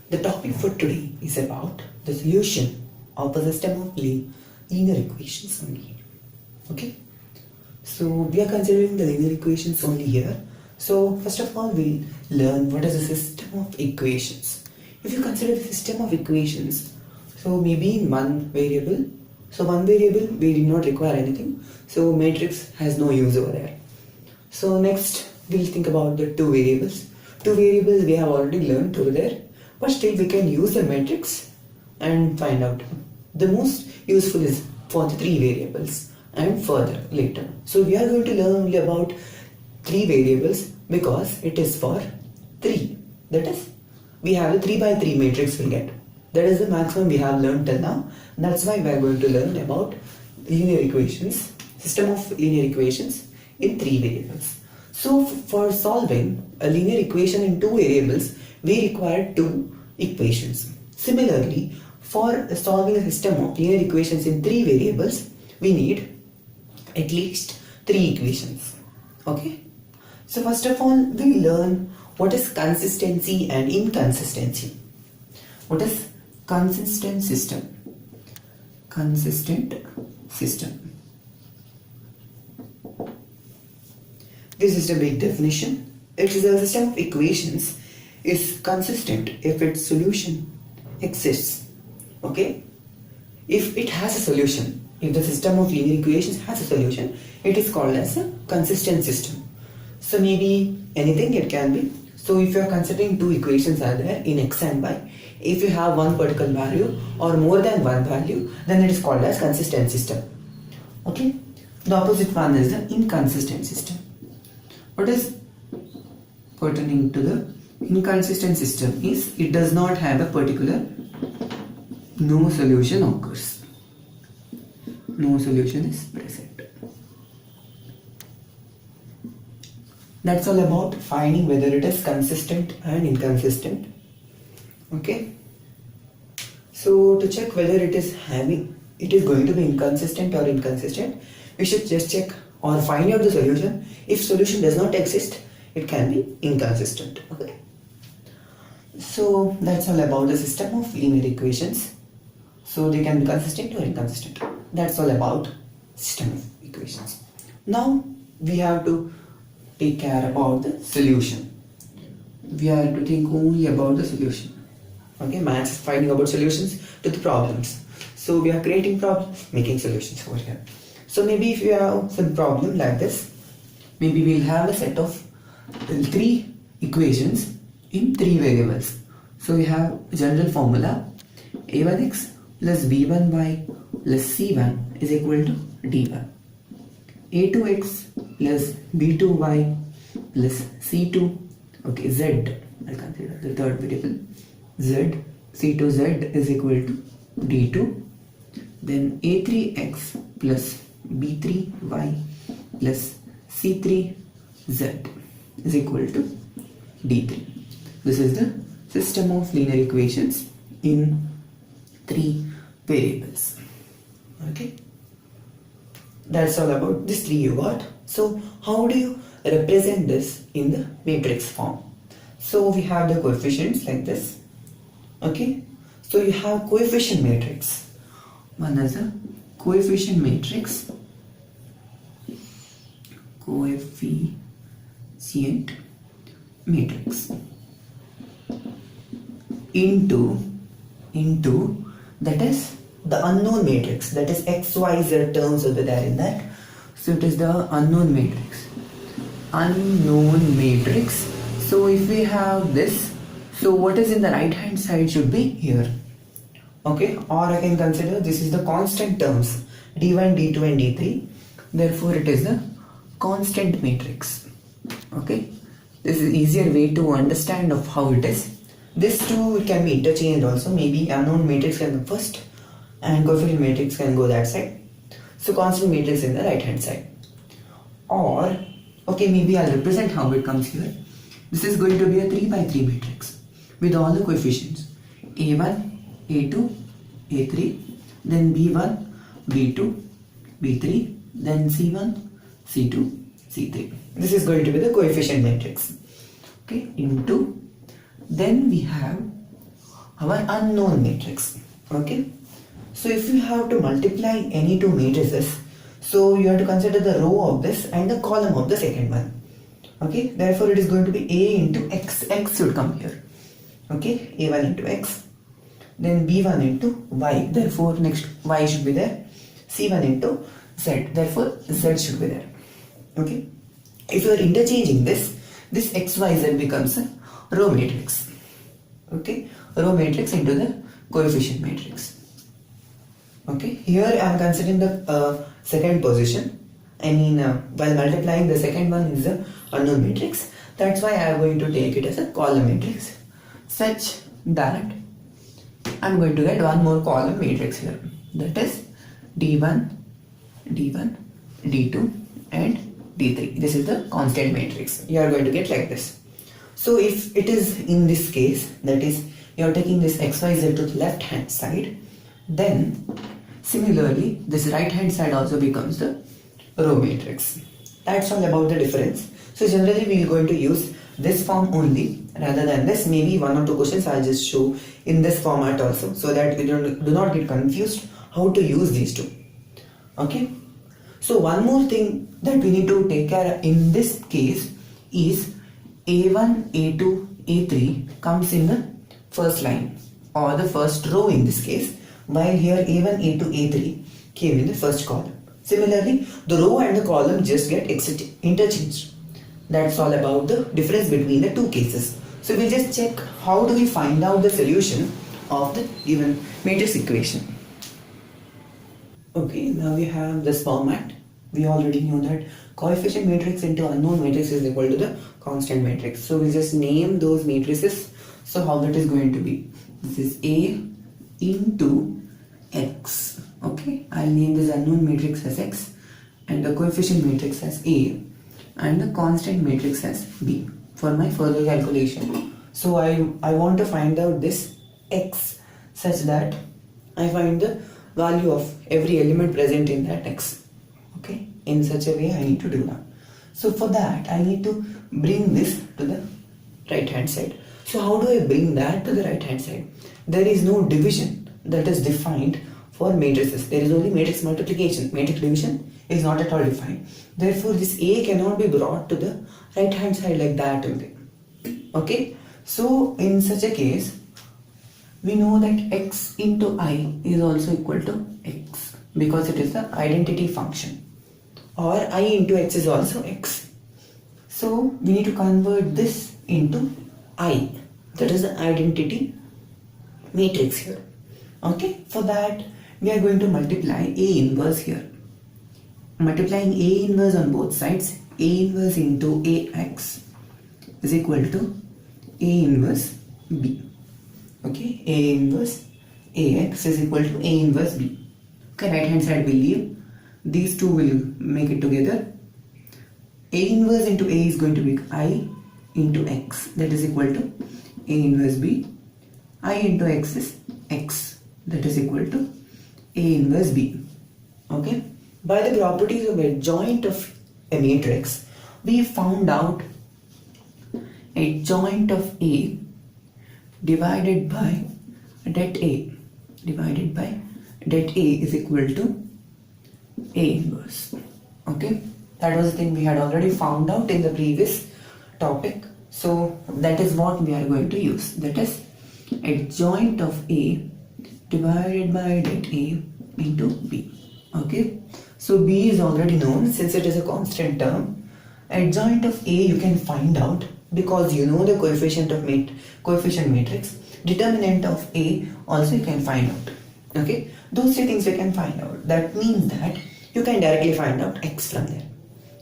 The topic for today is about the solution of a system of linear equations only. Okay, so we are considering the linear equations only here. So first of all, we'll learn what is a system of equations. If you consider the system of equations, so maybe in one variable. So one variable we did not require anything. So matrix has no use over there. So next we'll think about the two variables. Two variables we have already learned over there, but still we can use the matrix and find out. The most useful is for the three variables and further later. So we are going to learn only about three variables because it is for 3. That is, we have a 3 by 3 matrix we'll get. That is the maximum we have learned till now. That's why we are going to learn about linear equations, system of linear equations in 3 variables. So for solving a linear equation in 2 variables, we require 2 equations. Similarly, for solving a system of linear equations in 3 variables, we need at least 3 equations. Okay? So first of all, we learn what is consistency and inconsistency. What is consistent system? Consistent system. This is the big definition. It is a system of equations is consistent if its solution exists. Okay? If it has a solution, if the system of linear equations has a solution, it is called as a consistent system. So maybe anything it can be. So if you are considering 2 equations are there in x and y, if you have one particular value or more than one value, then it is called as consistent system. Okay? The opposite one is the inconsistent system. What is pertaining to the inconsistent system is it does not have a particular, no solution occurs. No solution is present. That's all about finding whether it is consistent and inconsistent. Okay. So to check whether it is going to be inconsistent or inconsistent, we should just check or find out the solution. If solution does not exist, it can be inconsistent. Okay. So that's all about the system of linear equations. So they can be consistent or inconsistent. That's all about system of equations. Now we have to take care about the solution. We have to think only about the solution. Okay, maths is finding about solutions to the problems. So we are creating problems, making solutions over here. So maybe if you have some problem like this, maybe we'll have a set of 3 equations in 3 variables. So we have general formula a1x plus b1y plus c1 is equal to d1. a2x plus b2y plus c2, okay, z, I consider the third variable, z, c2z is equal to d2. Then a3x plus b3y plus c3z is equal to d3. This is the system of linear equations in 3 variables. Okay, that's all about this 3 you got. So how do you represent this in the matrix form? So we have the coefficients like this. Okay, so you have coefficient matrix. One is a coefficient matrix. Coefficient matrix into that is the unknown matrix, that is xyz terms over there in that. So it is the unknown matrix. Unknown matrix. So if we have this, so what is in the right hand side should be here. Okay, or I can consider this is the constant terms d1, d2 and d3. Therefore it is the constant matrix. Okay, this is easier way to understand of how it is. This two can be interchanged also. Maybe unknown matrix can go first and coefficient matrix can go that side. So constant matrix in the right hand side. Or okay, maybe I'll represent how it comes here. This is going to be a 3 by 3 matrix with all the coefficients a1, a2, a3, then b1, b2, b3, then c1, c2, c3. This is going to be the coefficient matrix. Okay, into then we have our unknown matrix. Okay, so if you have to multiply any two matrices, so you have to consider the row of this and the column of the second one. Okay, therefore it is going to be A into X. X should come here. Okay, A1 into X, then B1 into Y, therefore next Y should be there. C1 into Z, therefore Z should be there. Okay, if you are interchanging this XYZ becomes a row matrix. Okay, row matrix into the coefficient matrix. Okay, here I am considering the second position. I mean, while multiplying, the second one is the unknown matrix. That's why I am going to take it as a column matrix, such that I am going to get one more column matrix here. That is D1, D1, D2 and D3. This is the constant matrix. You are going to get like this. So if it is in this case, that is you are taking this XYZ to the left hand side, then similarly this right hand side also becomes the row matrix. That's all about the difference. So generally we are going to use this form only rather than this. Maybe one or two questions I'll just show in this format also, so that we do not get confused how to use these two. Okay, so one more thing that we need to take care of in this case is A1, A2, A3 comes in the first line or the first row in this case, while here A1, A2, A3 came in the first column. Similarly, the row and the column just get interchanged. That's all about the difference between the two cases. So we'll just check how do we find out the solution of the given matrix equation. Okay, now we have this format. We already know that coefficient matrix into unknown matrix is equal to the constant matrix. So we just name those matrices. So how that is going to be? This is A into X. Okay, I'll name this unknown matrix as X and the coefficient matrix as A and the constant matrix as B for my further calculation. So I want to find out this X such that I find the value of every element present in that X. Okay, in such a way I need to do that. So for that I need to bring this to the right hand side. So how do I bring that to the right hand side? There is no division that is defined for matrices. There is only matrix multiplication. Matrix division is not at all defined. Therefore this A cannot be brought to the right hand side like that only. Okay, so in such a case we know that X into I is also equal to X because it is the identity function, or I into X is also X. So we need to convert this into I, that is the identity matrix here. Okay, for that we are going to multiply A inverse here. Multiplying A inverse on both sides, A inverse into AX is equal to A inverse B. Okay, A inverse AX is equal to A inverse B. Okay, right hand side will leave. These two will make it together. A inverse into A is going to be I into X, that is equal to A inverse B. I into X is X, that is equal to A inverse B. Okay, by the properties of adjoint of a matrix, we found out adjoint of A divided by det A is equal to A inverse. Okay, that was the thing we had already found out in the previous topic. So that is what we are going to use. That is adjoint of A divided by det A into B. Okay, so B is already known since it is a constant term. Adjoint of A you can find out because you know the coefficient matrix. Determinant of A also you can find out. Okay, those three things you can find out. That means that you can directly find out X from there.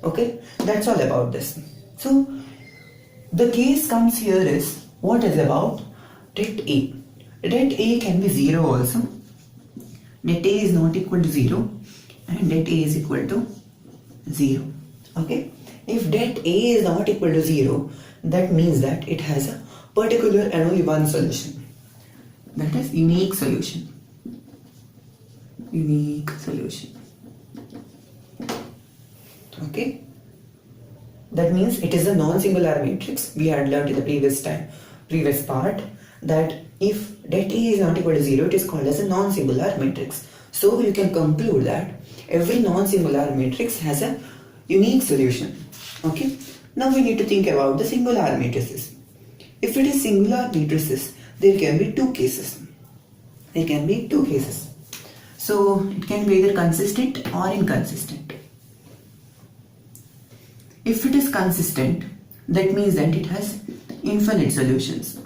Okay, that's all about this. So the case comes here is what is about det A. Det A can be 0 also. Det A is not equal to 0 and det A is equal to 0. Okay, if det A is not equal to 0, that means that it has a particular and only one solution. That is unique solution. Unique solution. Okay, that means it is a non-singular matrix. We had learned in the previous part that if det A is not equal to 0, it is called as a non-singular matrix. So you can conclude that every non-singular matrix has a unique solution. Okay, now we need to think about the singular matrices. If it is singular matrices, there can be two cases. So it can be either consistent or inconsistent. If it is consistent, that means that it has infinite solutions.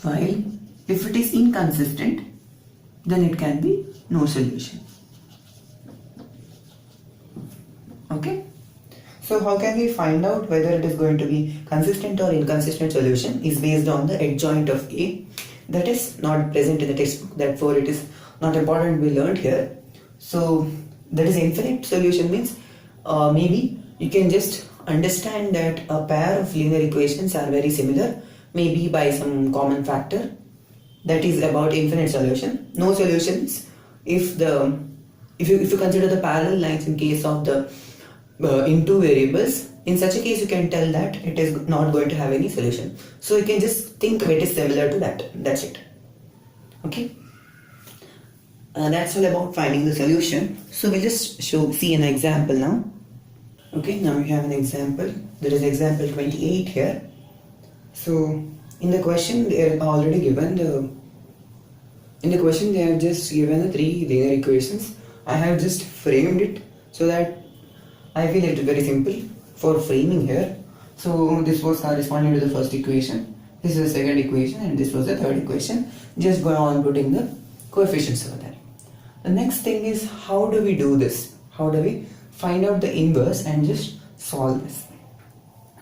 While if it is inconsistent, then it can be no solution. Okay. So how can we find out whether it is going to be consistent or inconsistent solution is based on the adjoint of A. That is not present in the textbook, therefore it is not important we learned here. So that is infinite solution means maybe you can just understand that a pair of linear equations are very similar, maybe by some common factor. That is about infinite solution. No solutions if you consider the parallel lines in case of the in two variables. In such a case you can tell that it is not going to have any solution. So you can just think of it is similar to that. That's it. Okay. That's all about finding the solution. So we'll just see an example now. Okay, now we have an example. There is example 28 here. So in the question they are already given they have just given the three linear equations. I have just framed it so that I feel it is very simple for framing here. So this was corresponding to the first equation, this is the second equation, and this was the third equation. Just go on putting the coefficients over there. The next thing is, how do we do this? How do we find out the inverse and just solve this?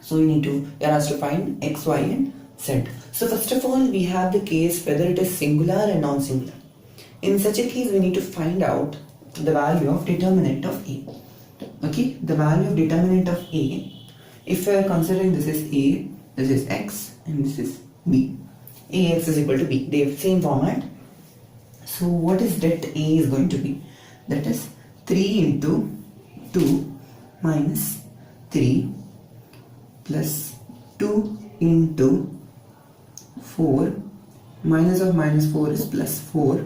So we need to, you are asked to find x, y and z. So first of all we have the case whether it is singular and non-singular. In such a case we need to find out the value of determinant of A. Okay, the value of determinant of A, if we are considering this is A, this is x and this is B. Ax is equal to B. They have same format. So what is det A is going to be? That is 3 into 2 minus 3 plus 2 into 4, minus of minus 4 is plus 4,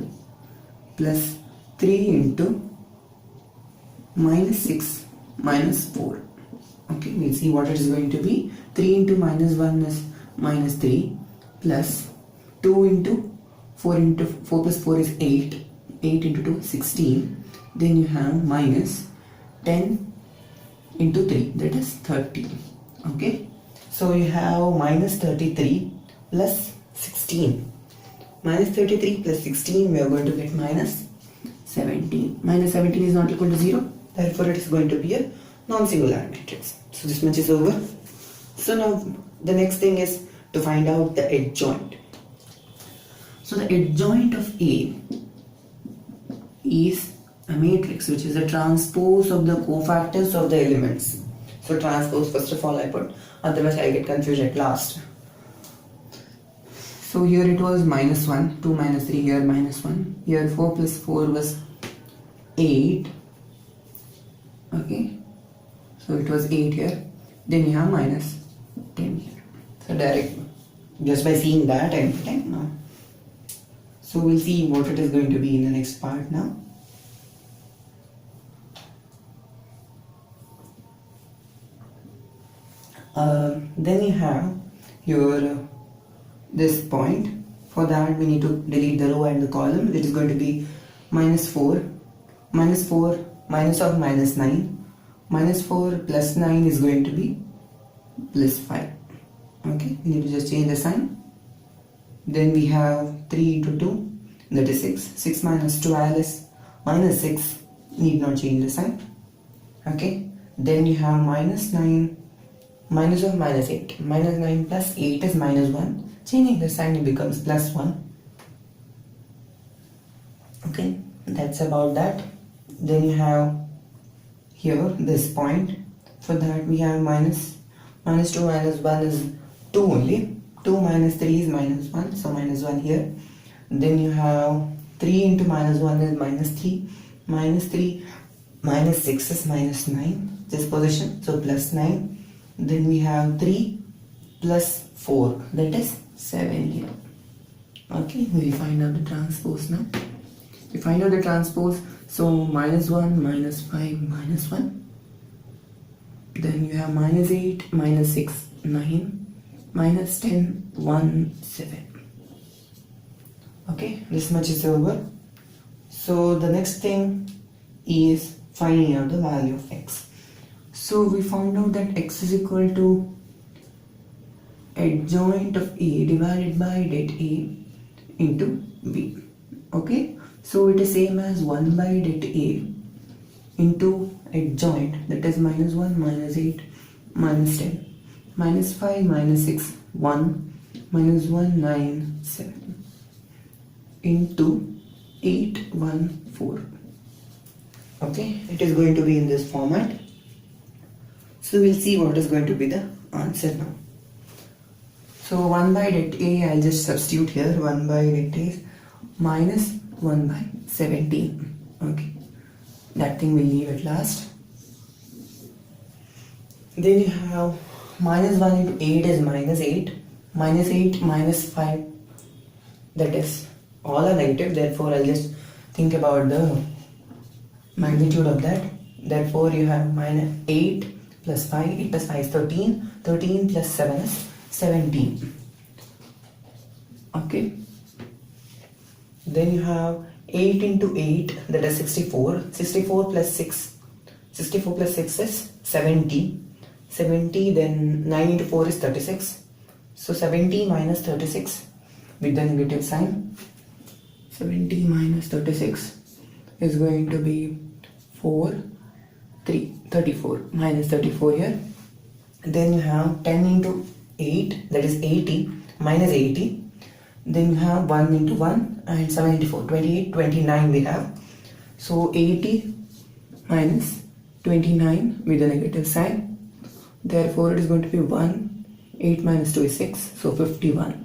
plus 3 into minus 6 minus 4. Okay, we'll see what it is going to be. 3 into minus 1 is minus 3, plus 2 into 4 plus 4 is 8. 8 into 2 is 16. Then you have minus 10 into 3, that is 30. Okay, so you have minus 33 plus 16. Minus 33 plus 16, we are going to get minus 17. Minus 17 is not equal to 0. Therefore, it is going to be a non-singular matrix. So this much is over. So now the next thing is to find out the adjoint. So the adjoint of A is a matrix which is a transpose of the cofactors of the elements. So transpose first of all I put, otherwise I get confused at last. So here it was minus 1, 2 minus 3, here minus 1, here 4 plus 4 was 8. Okay, so it was 8 here, then you have minus 10 here. So direct, just by seeing that I'm putting now. So we'll see what it is going to be in the next part now. Then you have your this point. For that we need to delete the row and the column. It is going to be minus 4, minus 4, minus of minus 9, minus 4 plus 9 is going to be plus 5. Okay, we need to just change the sign. Then we have 3 into 2, that is 6. 6 minus 12 is minus 6, need not change the sign. Okay, then you have minus 9, minus of minus 8. Minus 9 plus 8 is minus 1. Changing the sign, it becomes plus 1. Okay, that's about that. Then you have here this point. For that we have minus 2 minus 1 is 2 only. 2 minus 3 is minus 1, so minus 1 here. Then you have 3 into minus 1 is minus 3. Minus 3 minus 6 is minus 9, this position, so plus 9. Then we have 3 plus 4, that is 7 here. Okay, we find out the transpose now. We find out the transpose, so minus 1, minus 5, minus 1. Then you have minus 8, minus 6, 9, minus 10, 1, 7. Okay, this much is over. So the next thing is finding out the value of x. So we found out that x is equal to adjoint of A divided by det A into B. Okay, so it is same as 1 by det A into adjoint, that is minus 1, minus 8, minus 10, minus 5, minus 6, 1, minus 1, 9, 7 into 8, 1, 4. Okay, it is going to be in this format. So we'll see what is going to be the answer now. So 1 by det A, I'll just substitute here. 1 by det A is minus 1 by 17. Okay, that thing we'll leave at last. Then you have minus 1 into 8 is minus 8. Minus 8 minus 5, that is all are negative, therefore I'll just think about the magnitude of that. Therefore you have minus 8 plus 5, 8 plus 5 is 13, 13 plus 7 is 17. Okay, then you have 8 into 8, that is 64, 64 plus 6, 64 plus 6 is 70, 70, then 9 into 4 is 36, so 70 minus 36 with the negative sign. 70 minus 36 is going to be 34 minus 34 here. Then you have 10 into 8, that is 80, minus 80. Then you have 1 into 1 and 7 into 4, 28, 29 we have. So 80 minus 29 with a negative sign. Therefore it is going to be 1, 8 minus 2 is 6, so 51.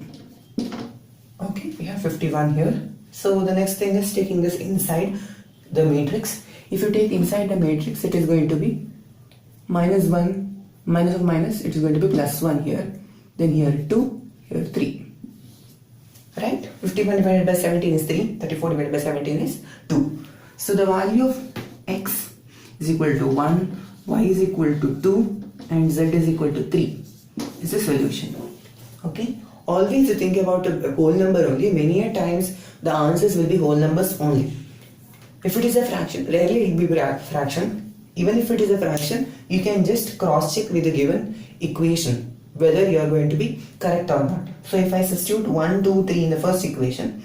Okay, we have 51 here. So the next thing is taking this inside the matrix. If you take inside the matrix, it is going to be minus 1, minus of minus, it is going to be plus 1 here. Then here 2, here 3. Right? 51 divided by 17 is 3, 34 divided by 17 is 2. So the value of x is equal to 1, y is equal to 2 and z is equal to 3 is the solution. Okay? Always you think about a whole number only. Many a times the answers will be whole numbers only. If it is a fraction, rarely it will be a fraction. Even if it is a fraction, you can just cross check with the given equation whether you are going to be correct or not. So if I substitute 1, 2, 3 in the first equation,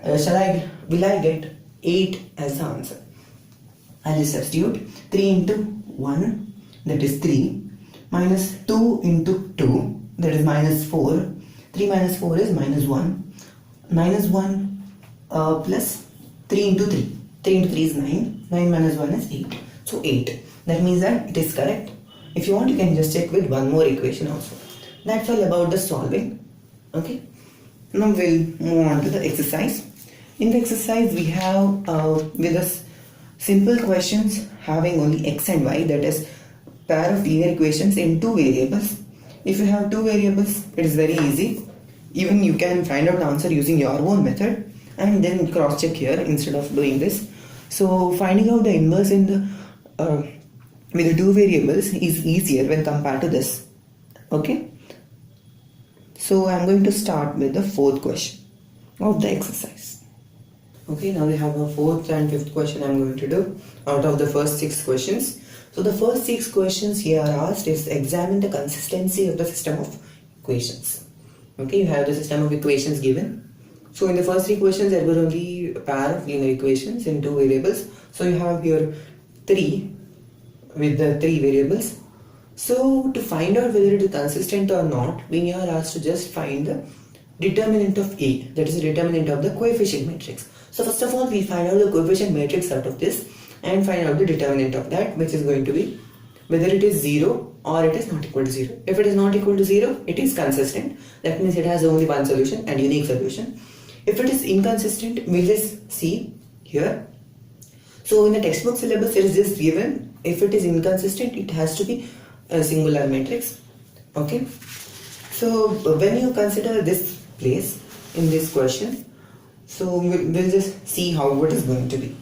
will I get 8 as the answer? I will substitute 3 into 1, that is 3, minus 2 into 2, that is minus 4. 3 minus 4 is minus 1. Minus 1 plus 3 into 3. 3 into 3 is 9. 9 minus 1 is 8. So 8. That means that it is correct. If you want, you can just check with one more equation also. That's all about the solving. Okay. Now we'll move on to the exercise. In the exercise, we have with us simple questions having only x and y, that is pair of linear equations in two variables. If you have two variables, it is very easy. Even you can find out the answer using your own method and then cross check here instead of doing this. So finding out the inverse in the with the two variables is easier when compared to this. Okay. So I am going to start with the fourth question of the exercise. Okay, now we have a fourth and fifth question I am going to do out of the first 6 questions. So the first 6 questions here are asked is examine the consistency of the system of equations. Okay, you have the system of equations given. So in the first 3 questions there were only a pair of linear equations in 2 variables. So you have here 3 with the 3 variables. So to find out whether it is consistent or not, we are asked to just find the determinant of A, that is the determinant of the coefficient matrix. So first of all, we find out the coefficient matrix out of this and find out the determinant of that, which is going to be whether it is 0 or it is not equal to 0. If it is not equal to 0, it is consistent. That means it has only one solution and unique solution. If it is inconsistent, we'll just see here. So in the textbook syllabus, it is just given if it is inconsistent, it has to be a singular matrix. Okay. So when you consider this place in this question, so we'll just see how what is going to be.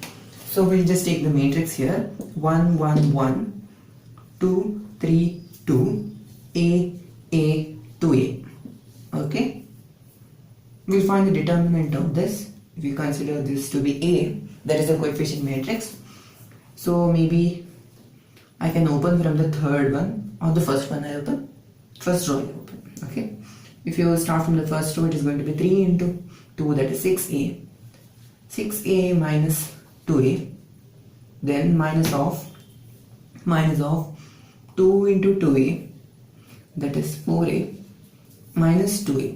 So we'll just take the matrix here: 1 1 1 2 3 2 A 2A. Okay, we'll find the determinant of this. If we consider this to be A, that is a coefficient matrix. So maybe I can open from the third one or the first one. I open first row I open. Okay, if you start from the first row, it is going to be 3 into 2, that is 6A. 6A minus 2A, then minus of 2 into 2A, that is 4A minus 2A.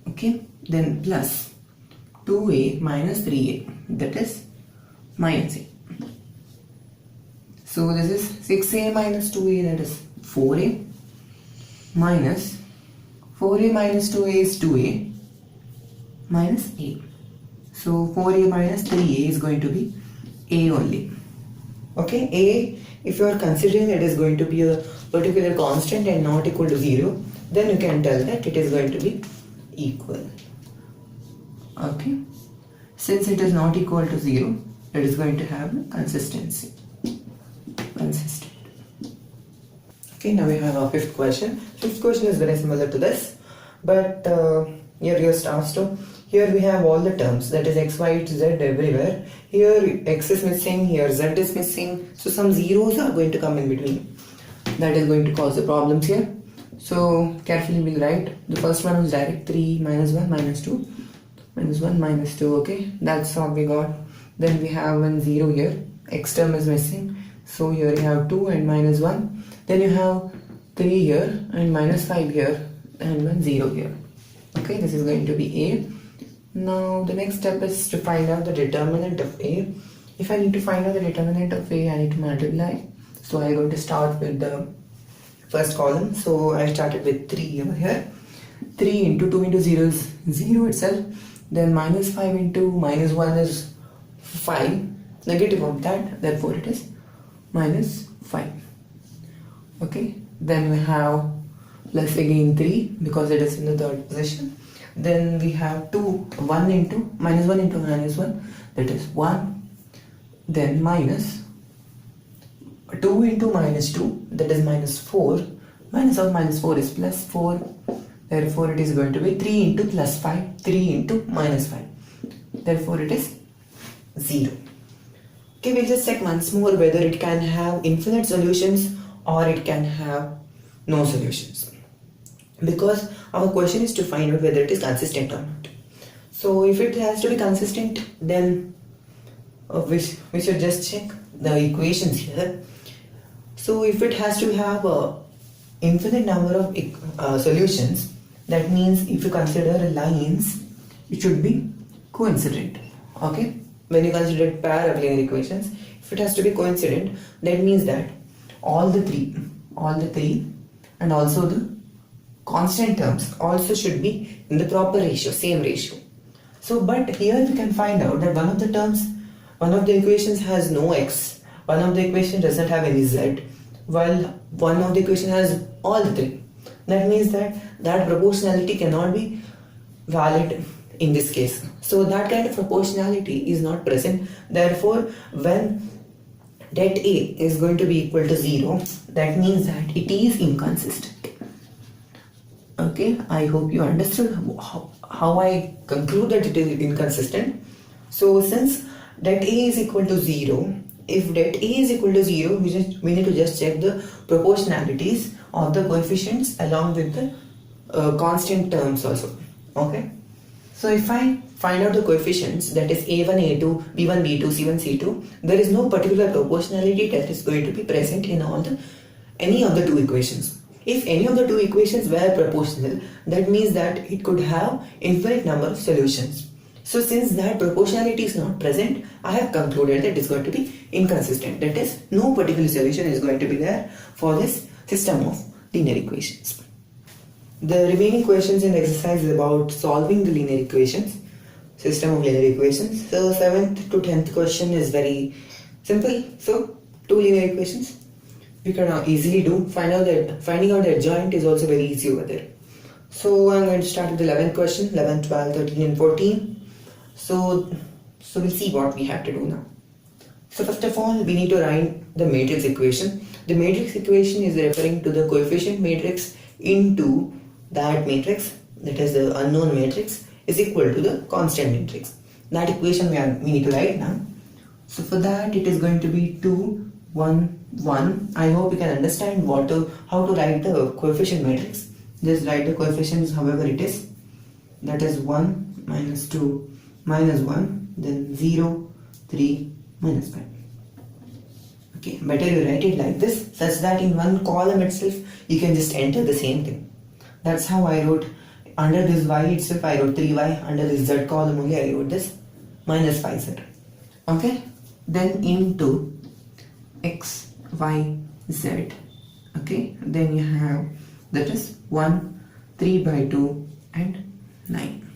Okay, then plus 2A minus 3A, that is minus A. So this is 6A minus 2A, that is 4A, minus 4A minus 2A is 2A minus A. So 4A minus 3A is going to be A only. Okay, A, if you are considering it is going to be a particular constant and not equal to 0, then you can tell that it is going to be equal. Okay, since it is not equal to 0, it is going to have consistency. Consistent. Okay, now we have our fifth question. Fifth question is very similar to this, but here you are asked to. Here we have all the terms, that is x, y, z everywhere. Here x is missing, here z is missing, so some zeros are going to come in between. That is going to cause the problems here. So carefully we'll write. The first one was direct: 3 minus 1 minus 2 minus 1 minus 2. Okay, that's all we got. Then we have 1 0 here, x term is missing, so here you have 2 and minus 1. Then you have 3 here and minus 5 here and 1 0 here. Okay, this is going to be A. Now the next step is to find out the determinant of A. If I need to find out the determinant of A, I need to multiply. So I'm going to start with the first column. So I started with 3 over here. 3 into 2 into 0 is 0 itself. Then minus 5 into minus 1 is 5. Negative of that, therefore it is minus 5. Okay, then we have plus again 3 because it is in the third position. Then we have 1 into minus 1 into minus 1, that is 1. Then minus 2 into minus 2, that is minus 4. Minus of minus 4 is plus 4. Therefore it is going to be 3 into plus 5, 3 into minus 5. Therefore it is 0. Okay, we'll just check once more whether it can have infinite solutions or it can have no solutions, because our question is to find out whether it is consistent or not. So if it has to be consistent, then we should just check the equations here. So if it has to have a infinite number of solutions, that means if you consider lines, it should be coincident. Okay, when you consider pair of linear equations, if it has to be coincident, that means that all the three and also the constant terms also should be in the proper ratio, same ratio. So but here we can find out that one of the equations has no x, one of the equation doesn't have any z, while one of the equation has all three. That means that proportionality cannot be valid in this case. So that kind of proportionality is not present. Therefore when det A is going to be equal to 0, that means that it is inconsistent. Okay, I hope you understood how I conclude that it is inconsistent. So since det A is equal to 0, if det A is equal to 0, we need to just check the proportionalities of the coefficients along with the constant terms also. Okay, so if I find out the coefficients, that is A1, A2, B1, B2, C1, C2, there is no particular proportionality that is going to be present in any of the two equations. If any of the two equations were proportional, that means that it could have infinite number of solutions. So since that proportionality is not present, I have concluded that it is going to be inconsistent. That is, no particular solution is going to be there for this system of linear equations. The remaining questions in the exercise is about solving the linear equations, system of linear equations. So 7th to 10th question is very simple. So 2 linear equations. you can easily do. Finding out the adjoint is also very easy over there. So I'm going to start with the 11th question, 11, 12, 13 and 14. So we'll see what we have to do now. So first of all, we need to write the matrix equation. The matrix equation is referring to the coefficient matrix into that matrix, that is the unknown matrix, is equal to the constant matrix. That equation we need to write now. So for that it is going to be 2, 1, 1. I hope you can understand how to write the coefficient matrix. Just write the coefficients however it is. That is 1, minus 2, minus 1, then 0, 3, minus 5. Okay, better you write it like this, such that in one column itself you can just enter the same thing. That's how I wrote. Under this y itself I wrote 3y, under this z column only I wrote this minus 5z. Okay, then into x, y, z. Okay, then you have, that is 1, 3 by 2 and 9.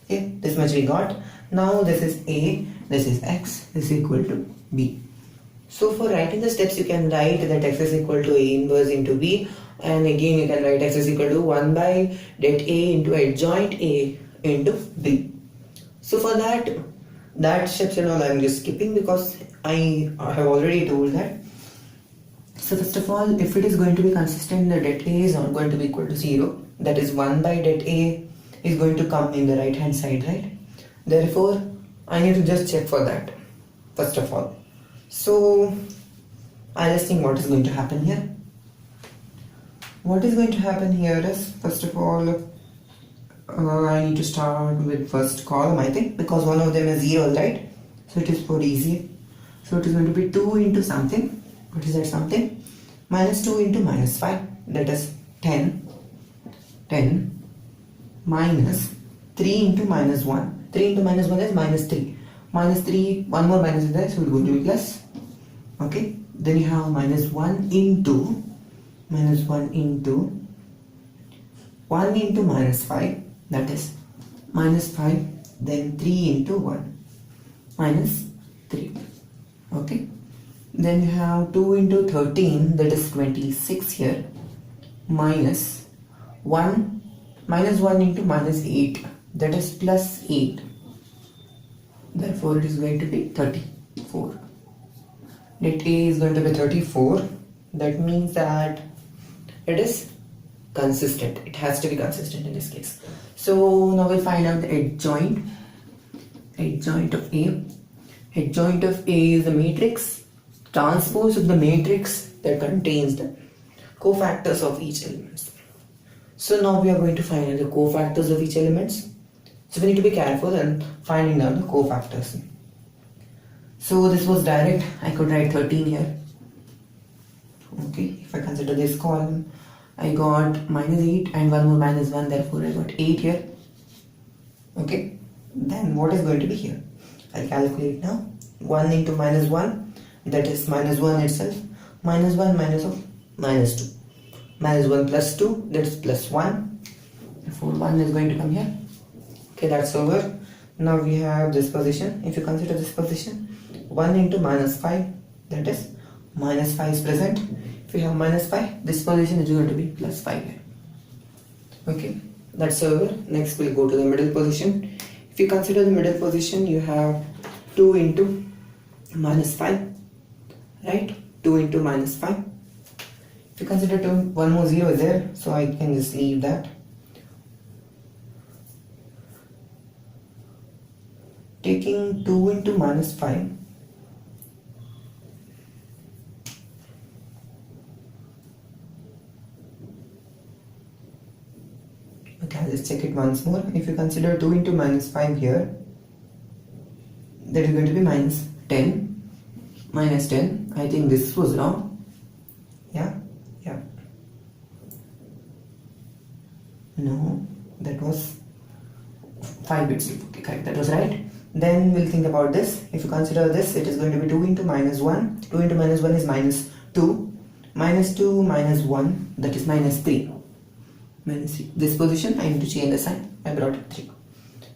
Okay, this much we got. Now this is a, this is x, this is equal to b. So for writing the steps, you can write that x is equal to a inverse into b, and again you can write x is equal to 1 by det a into adjoint a into b. So for that steps and all I am just skipping because I have already told that. So first of all, if it is going to be consistent, the det a is not going to be equal to 0. That is 1 by det a is going to come in the right hand side, right? Therefore, I need to just check for that first of all. So I just think what is going to happen here. What is going to happen here is, first of all, I need to start with first column, I think, because one of them is 0, right? So it is for easy. So it is going to be 2 into something. What is that something? Minus 2 into minus 5, that is 10. 10 minus 3 into minus 1. 3 into minus 1 is minus 3. Minus 3, one more minus is there, so it is going to be plus. Okay, then you have minus 1 into 1 into minus 5, that is minus 5, then 3 into 1, minus 3. Okay, then you have 2 into 13, that is 26 here, minus 1 into minus 8, that is plus 8. Therefore it is going to be 34. Det a is going to be 34. That means that it is consistent. It has to be consistent in this case. So now we'll find out the adjoint. Adjoint of a. Adjoint of a is the matrix transpose of the matrix that contains the cofactors of each element. So now we are going to find out the cofactors of each element. So we need to be careful in finding out the cofactors. So this was direct. I could write 13 here. Okay, if I consider this column, I got minus 8 and one more minus 1, therefore I got 8 here. Okay, then what is going to be here? I'll calculate now. 1 into minus 1, that is minus 1 itself. Minus 1 minus of minus 2. Minus 1 plus 2, that is plus 1. Therefore 1 is going to come here. Okay, that's over. Now we have this position. If you consider this position, 1 into minus 5, that is minus 5 is present. If you have minus 5, this position is going to be plus 5 here. Okay, that's over. Next we'll go to the middle position. If you consider the middle position, you have 2 into minus 5, right? 2 into minus 5. If you consider 2, one more 0 is there, so I can just leave that. Taking 2 into minus 5, okay, I'll just check it once more. If you consider 2 into minus 5 here, that is going to be minus 10. Minus 10. I think this was wrong. Yeah. No, that was 5 bits. Okay, correct. That was right. Then we'll think about this. If you consider this, it is going to be 2 into minus 1. 2 into minus 1 is minus 2. Minus 2 minus 1, that is minus 3. Minus 3. This position, I need to change the sign. I brought it 3.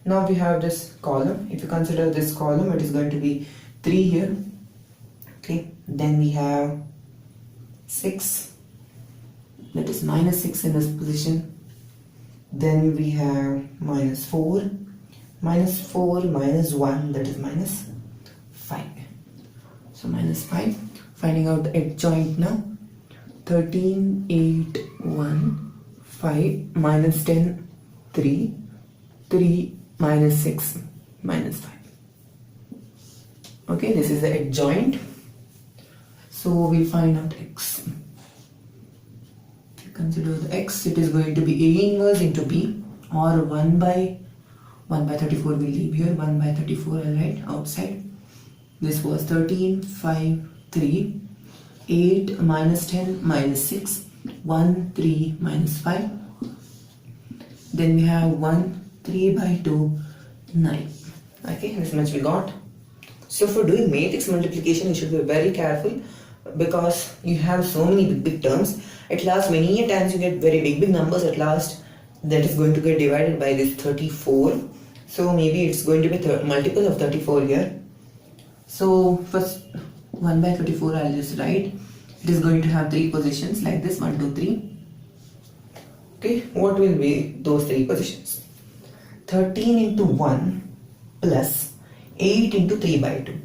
Now we have this column. If you consider this column, it is going to be 3 here. Okay. Then we have 6, that is minus 6 in this position. Then we have minus 4, minus 4 minus 1, that is minus 5. So minus 5. Finding out the adjoint now. 13, 8, 1, 5, minus 10, 3, 3 minus 6, minus 5. Okay, this is the adjoint. So we'll find out x. If you consider the x, it is going to be A inverse into B, or 1 by 34 will leave here, 1 by 34 I'll write outside. This was 13, 5, 3, 8 minus 10 minus 6, 1, 3 minus 5. Then we have 1, 3 by 2, 9. Okay, this much we got. So for doing matrix multiplication, you should be very careful because you have so many big terms. At last, many times you get very big numbers at last that is going to get divided by this 34. So maybe it's going to be multiple of 34 here. So first 1 by 34 I'll just write. It is going to have 3 positions like this, 1, 2, 3. Okay, what will be those 3 positions? 13 into 1 plus 8 into 3 by 2.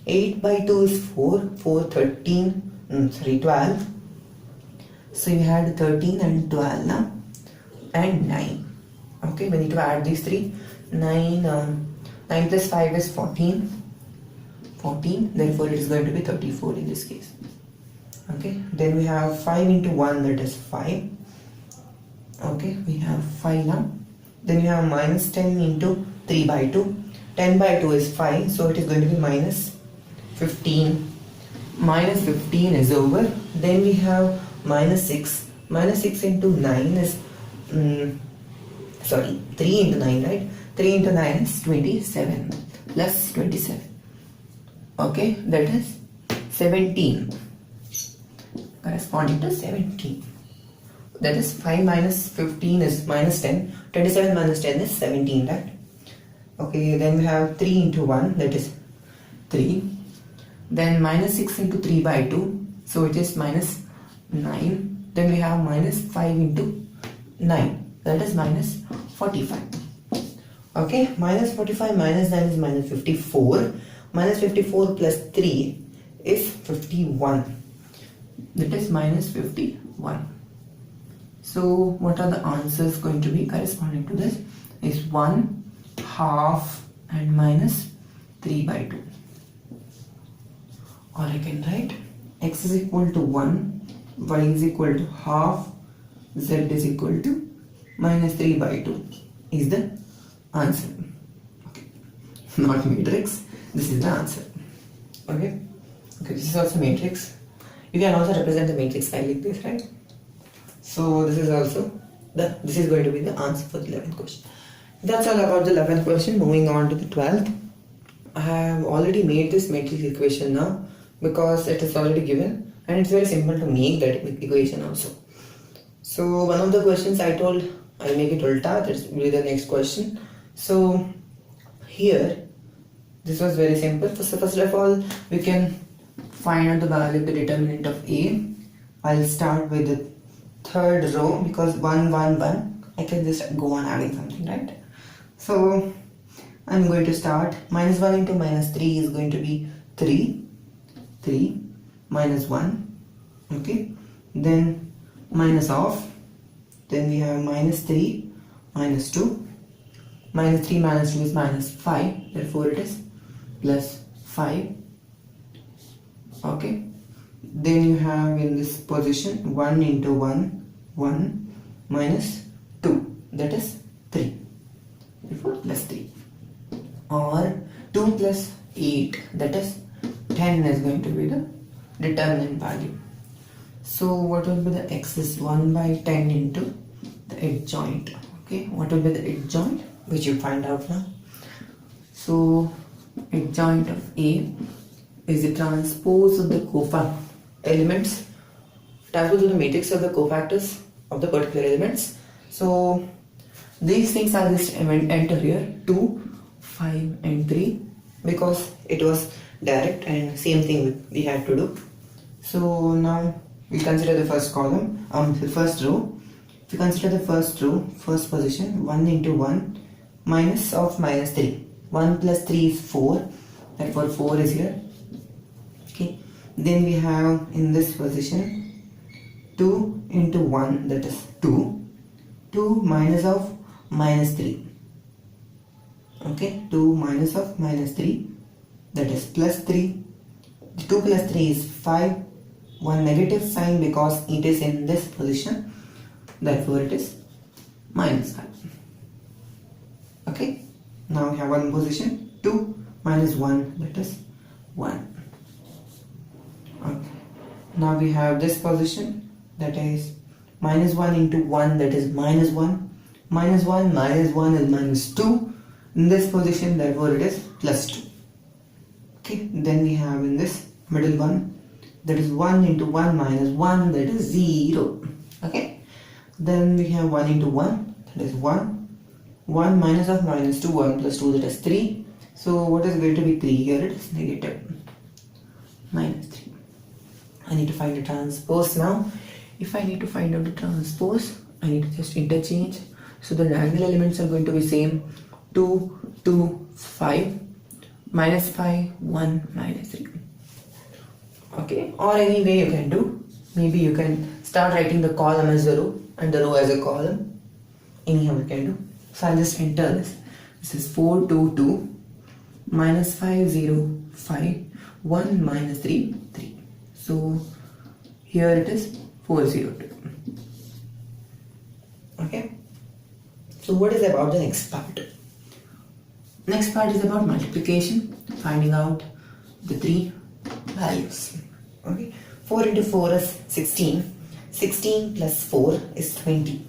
8 by 2 is 4, 4, 13, 12. So you had 13 and 12 now, and 9. Okay, we need to add these 3. 9 plus 5 is 14. 14, therefore it is going to be 34 in this case. Okay, then we have 5 into 1, that is 5. Okay, we have 5 now. Then you have minus 10 into 3 by 2. 10 by 2 is 5, so it is going to be minus 15. Minus 15 is over. Then we have minus 6. Minus 6 into 9 is 3 into 9, right? 3 into 9 is 27 plus 27. Okay, that is 17. Corresponding to 17. That is 5 minus 15 is minus 10. 27 minus 10 is 17, right? Okay, then we have 3 into 1, that is 3. Then minus 6 into 3 by 2, so it is minus 9. Then we have minus 5 into 9, that is minus 45. Okay, minus 45 minus 9 is minus 54. Minus 54 plus 3 is 51. That is minus 51. So what are the answers going to be corresponding to this? Is 1, half and minus 3 by 2. Or I can write x is equal to 1, y is equal to half, z is equal to minus 3 by 2 is the answer. Okay, not matrix, this is the answer. Okay, this is also matrix. You can also represent the matrix file like this, right? So this is also this is going to be the answer for the 11th question. That's all about the 11th question. Moving on to the 12th. I have already made this matrix equation now because it is already given and it's very simple to make that equation also. So one of the questions I told I'll make it ulta, that will be the next question. So here this was very simple. First of all, we can find out the value of the determinant of A. I'll start with the third row because 1, 1, 1. I can just go on adding something, right? So I'm going to start. Minus 1 into minus 3 is going to be 3. 3 minus 1. Okay. Then minus of. Then we have minus 3 minus 2. Minus 3 minus 2 is minus 5. Therefore it is plus 5. Okay. Then you have in this position 1 into 1, 1 minus 2. That is 3. Therefore plus 3. Or 2 plus 8. That is 10 is going to be the determinant value. So what will be the x is 1 by 10 into the adjoint. Okay. What will be the adjoint? Which you find out now. So adjoint of A is the transpose of the elements, transpose of the matrix of the cofactors of the particular elements. So these things are just enter here 2, 5 and 3 because it was direct and same thing we had to do. So now we consider the first column, the first row. If you consider the first row, first position, 1 into 1 minus of minus 3. 1 plus 3 is 4, therefore 4 is here. Okay. Then we have in this position 2 into 1, that is 2. 2 minus of minus 3. Okay, 2 minus of minus 3, that is plus 3. 2 plus 3 is 5. One negative sign because it is in this position, therefore it is minus 5. Okay, now we have one position, 2 minus 1, that is 1. Okay. Now we have this position, that is minus 1 into 1, that is minus 1. Minus 1 minus 1 is minus 2. In this position, therefore it is plus 2. Okay, then we have in this middle one, that is 1 into 1 minus 1, that is 0. Okay, then we have 1 into 1, that is 1. 1 minus of minus 2, 1 plus 2, that is 3. So what is going to be 3 here? It is negative minus 3. I need to find the transpose now. If I need to find out the transpose, I need to just interchange. So the diagonal elements are going to be same. 2, 2, 5, minus 5, 1, minus 3. Okay, or any way you can do. Maybe you can start writing the column as a row and the row as a column. Anyhow you can do. So I'll just enter this. This is 4, 2, 2, minus 5, 0, 5, 1, minus 3, 3. So here it is 4, 0, 2. Okay. So what is about the next part? Next part is about multiplication, finding out the 3 values. Okay, 4 into 4 is 16. 16 plus 4 is 20.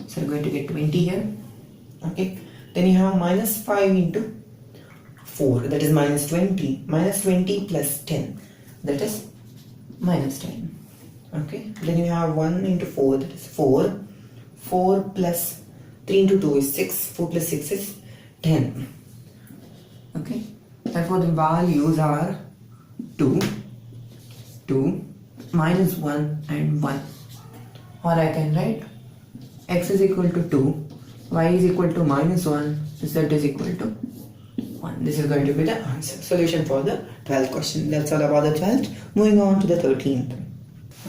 So we're going to get 20 here. Okay, then you have minus 5 into 4, that is minus 20. Minus 20 plus 10, that is minus 10. Okay, then you have 1 into 4, that is 4. 4 plus 3 into 2 is 6. 4 plus 6 is 10. Okay, therefore the values are 2, 2, minus 1 and 1. Or I can write x is equal to 2, y is equal to minus 1, z is equal to 1. This is going to be the answer. Solution for the 12th question. That's all about the 12th. Moving on to the 13th.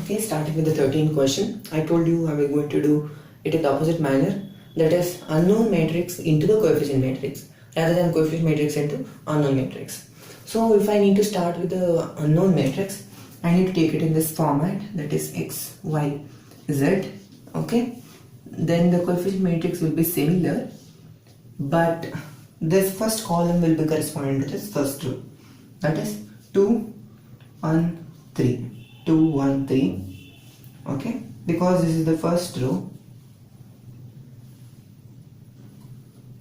Okay, starting with the 13th question. I told you I was going to do it in the opposite manner. That is unknown matrix into the coefficient matrix rather than coefficient matrix into unknown matrix. So if I need to start with the unknown matrix, I need to take it in this format, that is x, y, z. Okay, then the coefficient matrix will be similar, but this first column will be corresponding to this first row, that is 2, 1, 3, 2, 1, 3. Okay, because this is the first row,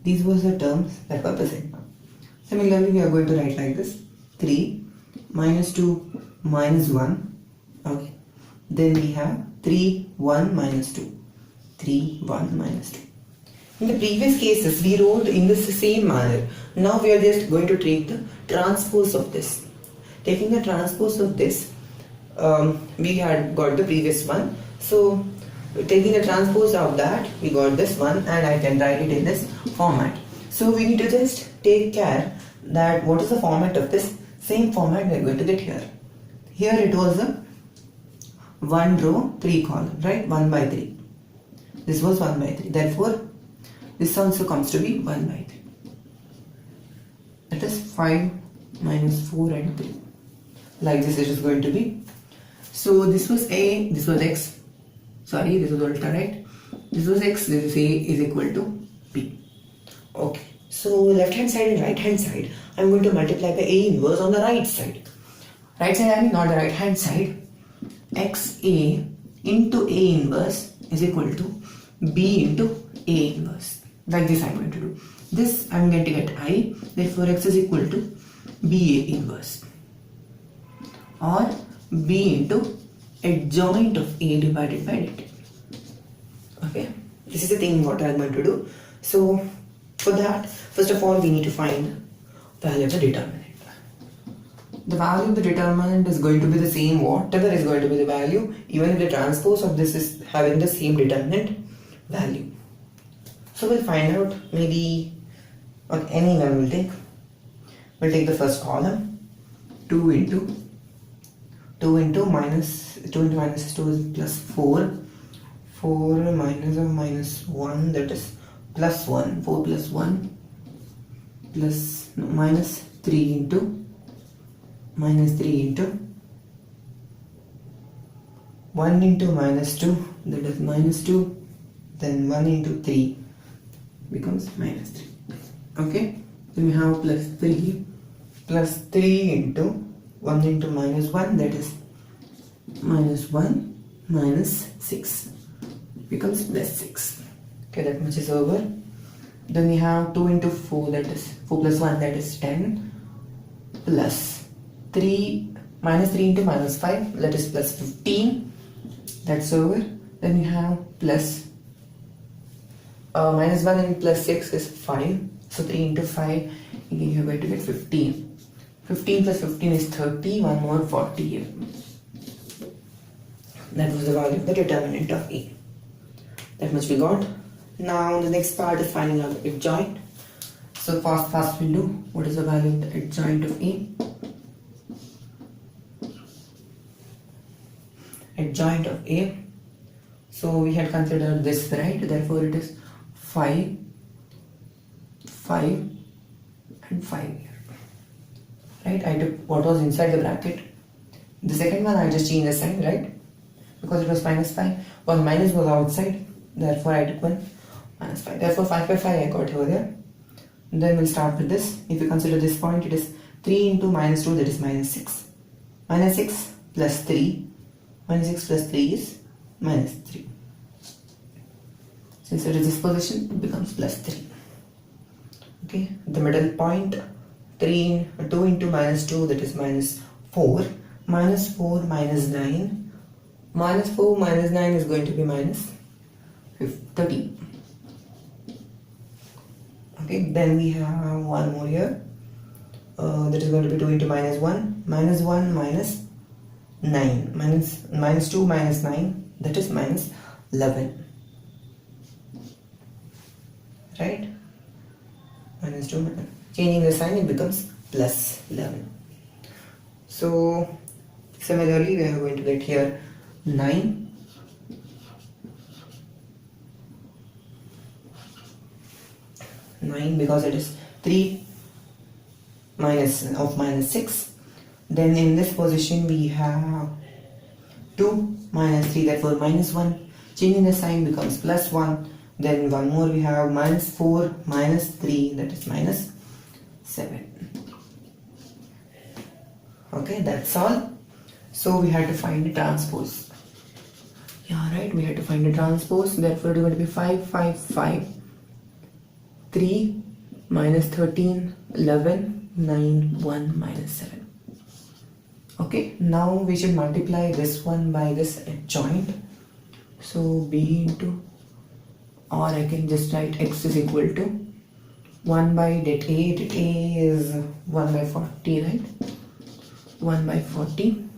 these were the terms that were present. Similarly, we are going to write like this: 3, minus 2, minus 1. Okay, then we have 3, 1, minus 2. 3, 1, minus 2. In the previous cases, we wrote in the same manner. Now we are just going to take the transpose of this. Taking the transpose of this, we had got the previous one. So taking the transpose of that, we got this one, and I can write it in this format. So we need to just take care that what is the format of this. Same format we are going to get here. Here it was a 1 row 3 column, right? 1 by 3. This was 1 by 3. Therefore, this also comes to be 1 by 3. That is 5 minus 4 and 3. Like this it is going to be. So this was A, this was X. Sorry, this was ultra, right? This was X, this is A is equal to B. Okay. So left hand side and right hand side, I am going to multiply by A inverse on the right side. Right side, I mean not the right hand side. XA into A inverse is equal to B into A inverse. Like this I am going to do. This I am going to get I, therefore X is equal to BA inverse. Or B into adjoint of A divided by dt. Okay, this is the thing what I am going to do. So for that, first of all we need to find the value of the determinant. the value of the determinant is going to be the same, whatever is going to be the value, even if the transpose of this is having the same determinant value. So we'll find out, maybe on any one we'll take the first column. 2 into minus 2 is plus 4. 4 minus 1, that is plus 1. 4 plus 1 plus minus 3 into 1 into minus 2, that is minus 2, then 1 into 3 becomes minus 3. Okay, then we have plus 3 into 1 into minus 1, that is minus 1 minus 6 becomes plus 6. Okay, that much is over. Then we have 2 into 4, that is 4 plus 1, that is 10, plus 3 minus 3 into minus 5, that is plus 15. That's over. Then we have plus minus 1 and plus 6 is 5. So 3 into 5, again you're going to get 15. 15 plus 15 is 30. One more 40 here. That was the value of the determinant of A. That much we got. Now the next part is finding out the adjoint. So fast we'll do. What is the value of the adjoint of A? Adjoint of A. So we had considered this, right? Therefore it is 5, 5 and 5 here. Right? I took what was inside the bracket. The second one I just changed the sign, right? Because it was minus 5. One minus was outside. Therefore I took one minus 5. Therefore 5 by 5 I got over there. And then we'll start with this. If you consider this point, it is 3 into minus 2, that is minus 6. Minus 6 plus 3. Minus 6 plus 3 is minus 3. Since it is this position, it becomes plus 3. Okay, the middle point, 2 into minus 2, that is minus 4. Minus 4 minus 9. Minus 4 minus 9 is going to be minus 13. Okay, then we have one more here. That is going to be 2 into minus 1. Minus 1 minus 9. Minus 2 minus 9, that is minus 11. Right? Minus 2. Changing the sign, it becomes plus 11. So similarly we are going to get here 9. 9 because it is 3 minus 6. Then in this position we have 2 minus 3, therefore minus 1. Changing the sign becomes plus 1. Then one more we have minus 4 minus 3, that is minus 7. Okay, that's all. So we had to find the transpose. Yeah, right, we had to find the transpose. Therefore it is going to be 5, 5, 5. 3 minus 13, 11, 9, 1 minus 7. Okay, now we should multiply this one by this adjoint. So B into, or I can just write x is equal to 1 by det A. Det A is 1 by 40, right? 1 by 40.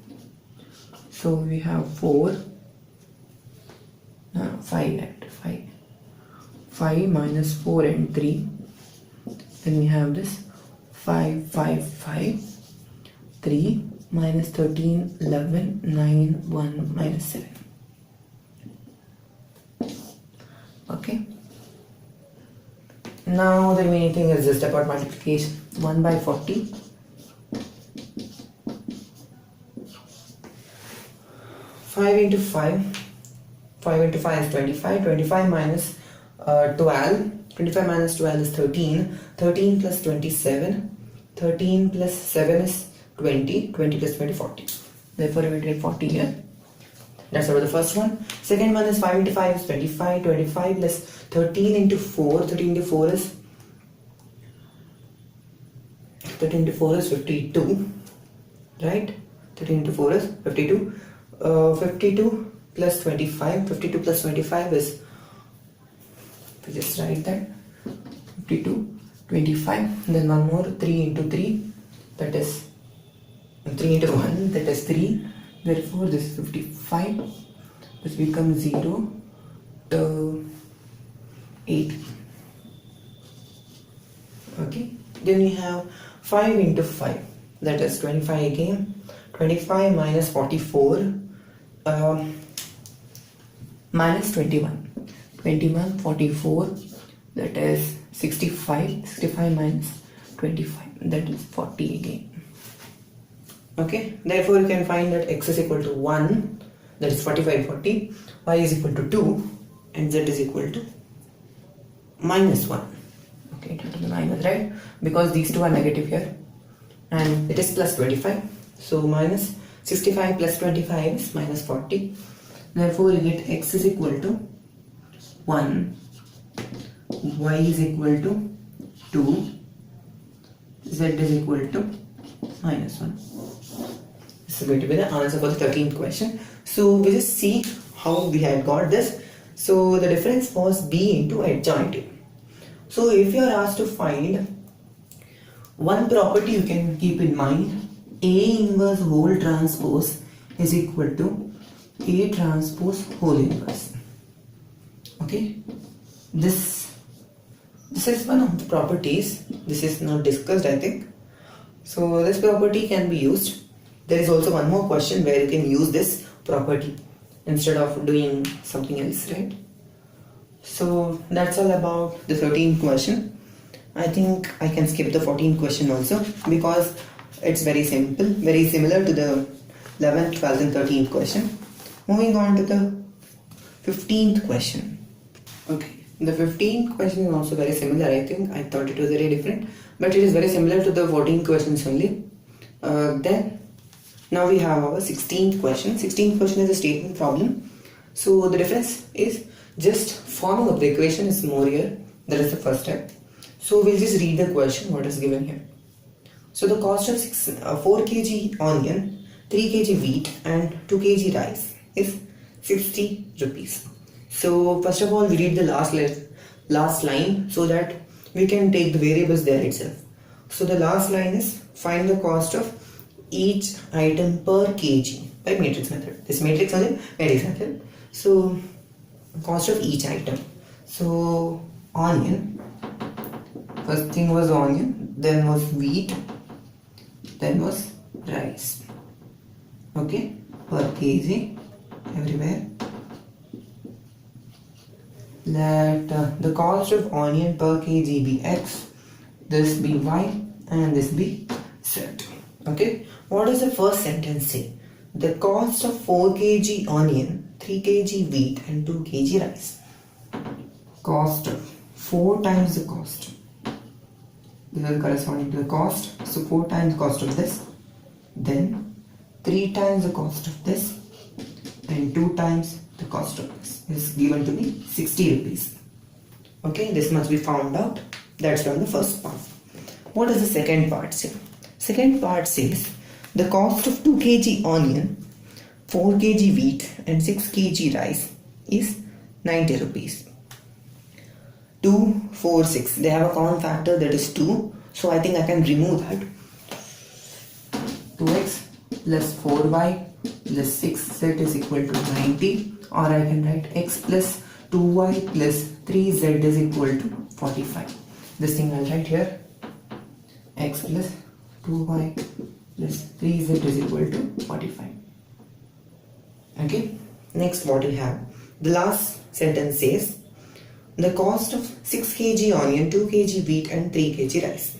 So we have 5, right? 5 minus 4 and 3. Then we have this 5, 5, 5, 3 minus 13, 11, 9, 1 minus 7. Okay. Now the remaining thing is just about multiplication. 1 by 40. 5 into 5. 5 into 5 is 25. 25 minus 12. 25 minus 12 is 13. 13 plus 27. 13 plus 7 is 20. 20 plus 20, 40. Therefore, we will get 40 here. That's about the first one. Second one is 5 into 5 is 25. 25 plus 13 into 4. 13 into 4 is 52. Right? 13 into 4 is 52. 52 plus 25. 52 plus 25 is, we just write that, 52, 25. Then one more, 3 into 3, that is 3 into 1, that is 3. Therefore, this is 55. This becomes 0 to 8. Okay. Then we have 5 into 5. That is 25 again. 25 minus 44 minus 21. 21, 44. That is 65. 65 minus 25. That is 40 again. Okay, therefore you can find that x is equal to 1, that is 45, 40, y is equal to 2, and z is equal to minus 1. Okay, it will be minus, right? Because these two are negative here, and it is plus 25. So minus 65 plus 25 is minus 40. Therefore, you get x is equal to 1, y is equal to 2, z is equal to minus 1. This is going to be the answer for the 13th question. So we just see how we had got this. So the difference was B into adjoint. So if you are asked to find one property, you can keep in mind A inverse whole transpose is equal to A transpose whole inverse. Okay, this is one of the properties. This is not discussed, I think. So this property can be used. There is also one more question where you can use this property instead of doing something else, right? So that's all about the 13th question. I think I can skip the 14th question also because it's very simple, very similar to the 11th, 12th and 13th question. Moving on to the 15th question. Okay, the 15th question is also very similar. I think I thought it was very different, but it is very similar to the 14th questions only. Then now we have our 16th question. 16th question is a statement problem. So the difference is just forming of the equation is more here. That is the first step. So we'll just read the question what is given here. So the cost of 4 kg onion, 3 kg wheat and 2 kg rice is 60 rupees. So first of all we read the last line so that we can take the variables there itself. So the last line is find the cost of each item per kg by matrix method. This matrix only matrix method. So cost of each item. So onion, first thing was onion, then was wheat, then was rice. Okay, per kg everywhere. Let the cost of onion per kg be x, this be y, and this be z. Okay, what does the first sentence say? The cost of 4 kg onion, 3 kg wheat and 2 kg rice. Cost of 4 times the cost. This is corresponding to the cost. So 4 times cost of this. Then 3 times the cost of this. And 2 times the cost of this is given to be 60 rupees. Okay, this must be found out. That's from the first part. What does the second part say? Second part says the cost of 2 kg onion, 4 kg wheat and 6 kg rice is 90 rupees. 2, 4, 6. They have a common factor that is 2. So I think I can remove that. 2x plus 4y plus 6z is equal to 90. Or I can write x plus 2y plus 3z is equal to 45. This thing I'll write here. X plus 2y plus 3z is equal to 45. Okay. Next what we have. The last sentence says the cost of 6 kg onion, 2 kg wheat and 3 kg rice.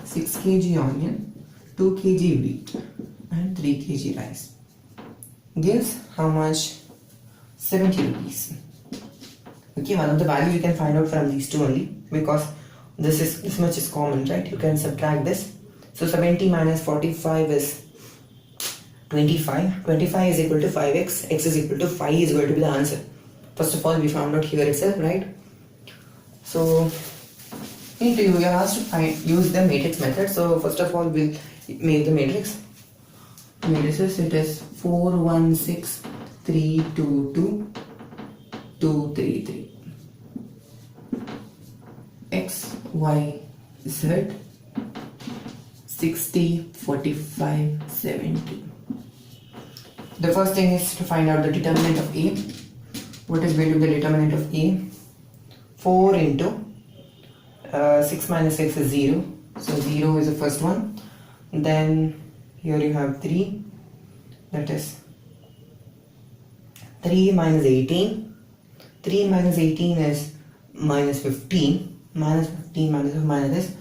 6 kg onion, 2 kg wheat and 3 kg rice gives how much? 70 rupees. Okay, one of the values you can find out from these two only because this much is common, right? You can subtract this. So 70 minus 45 is 25. 25 is equal to 5x. X is equal to 5 is going to be the answer. First of all, we found out here itself, right? So you are asked to use the matrix method. So first of all, we'll make the matrix. Matrices, it is 4, 1, 6, 3, 2, 2, 2, 3, 3. X, Y, Z, 60, 45, 70. The first thing is to find out the determinant of A. What is going to be the determinant of A? 4 into 6 minus 6 is 0. So 0 is the first one. Then here you have 3. That is 3 minus 18. 3 minus 18 is minus 15. Minus 15 minus of minus is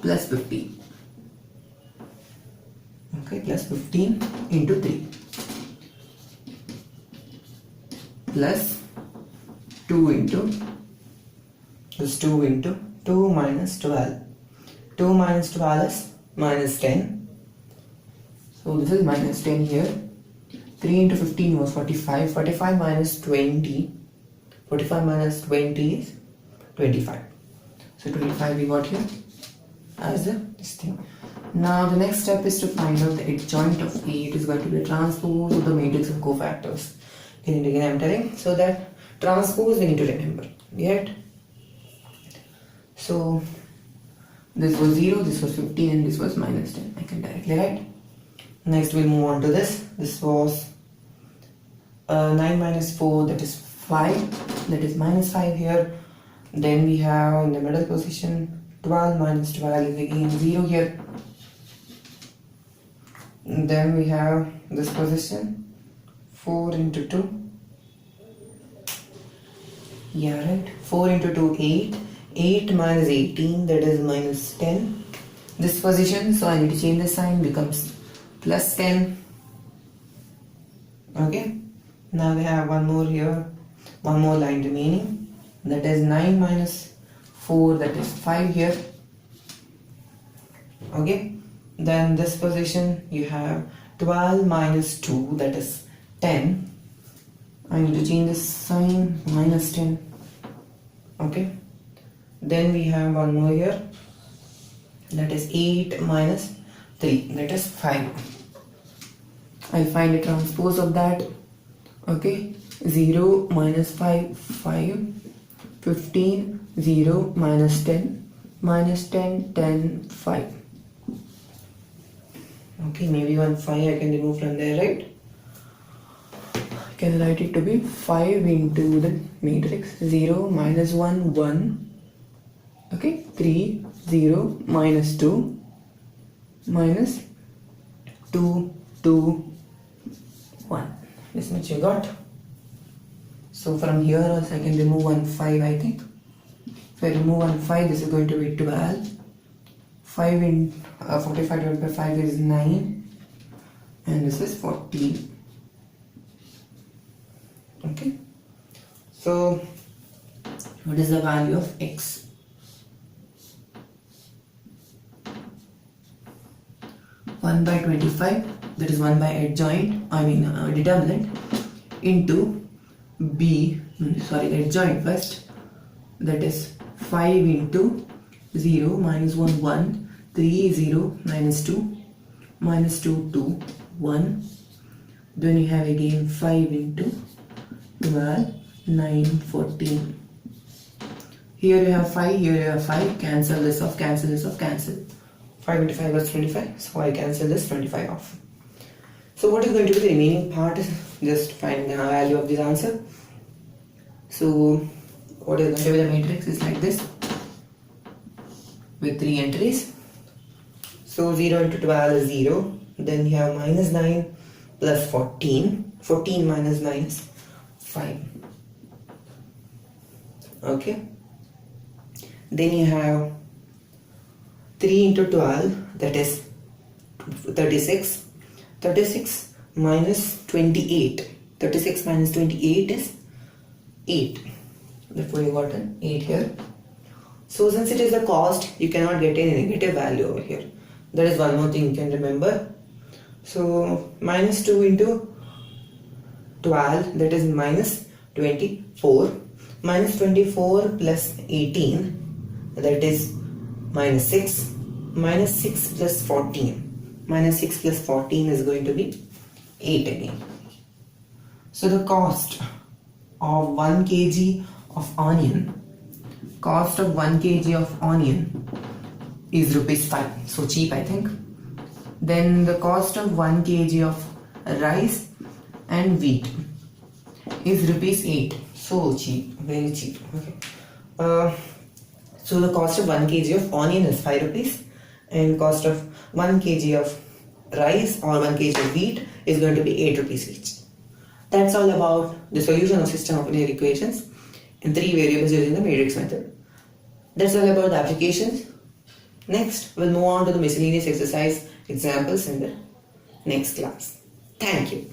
plus 15. Okay, plus 15 into 3. Plus 2 into, this 2 into 2 minus 12. 2 minus 12 is minus 10. So this is minus 10 here. 3 into 15 was 45. 45 minus 20. 45 minus 20 is 25. So 25 we got here as this thing. Now the next step is to find out the adjoint of A. It is going to be the transpose of the matrix of cofactors. Again I am telling, so that transpose we need to remember. Yet, so this was 0, this was 15 and this was minus 10. I can directly write. Next we'll move on to this. This was 9 minus 4, that is 5, that is minus 5 here. Then we have in the middle position 12 minus 12 is again 0 here. And then we have this position 4 into 2. Yeah, right. 4 into 2, 8. 8 minus 18, that is minus 10. This position, so I need to change the sign, becomes plus 10. Okay. Now we have one more here. One more line remaining. That is 9 minus 4, that is 5 here. Okay. Then this position you have 12 minus 2, that is 10. I need to change this sign, minus 10. Okay. Then we have one more here. That is 8 minus 3, that is 5. I'll find a transpose of that. Okay. 0 minus 5, 5. 15, 0 minus 10. Minus 10, 10, 5. Okay, maybe 1 5 I can remove from there, right? I can write it to be 5 into the matrix. 0 minus 1, 1. Okay, 3, 0 minus 2 minus 2, 2, 1. This much you got. So from here also I can remove 1 5, I think. If I remove 1 5, this is going to be 12. 5 in 45 divided by 5 is 9. And this is 14. Okay. So what is the value of x? One by 25, that is 1 by adjoint, determinant, into adjoint first, that is 5 into 0 minus 1 1, 3 0 minus 2 minus 2 2 1. Then you have again 5 into 12 9 14. Here you have 5, here you have 5. Cancel this off, cancel this off, cancel. 5 into 5 was 25, so I cancel this 25 off. So what is going to be the remaining part? Just finding the value of this answer. So what is going to be the matrix is like this, with 3 entries. So 0 into 12 is 0. Then you have minus 9 plus 14. 14 minus 9 is 5. Okay. Then you have 3 into 12, that is 36. 36 minus 28. 36 minus 28 is 8. Therefore you got an 8 here. So since it is a cost, you cannot get any negative value over here. That is one more thing you can remember. So minus 2 into 12, that is minus 24. Minus 24 plus 18, that is minus 6. Minus 6 plus 14. Minus 6 plus 14 is going to be 8 again. So the cost of 1 kg of onion, cost of 1 kg of onion is rupees 5. So cheap, I think. Then the cost of 1 kg of rice and wheat is rupees 8. So cheap, very cheap. Okay. So the cost of 1 kg of onion is 5 rupees, and cost of 1 kg of rice or 1 kg of wheat is going to be 8 rupees each. That's all about the solution of system of linear equations in 3 variables using the matrix method. That's all about the applications. Next, we'll move on to the miscellaneous exercise examples in the next class. Thank you.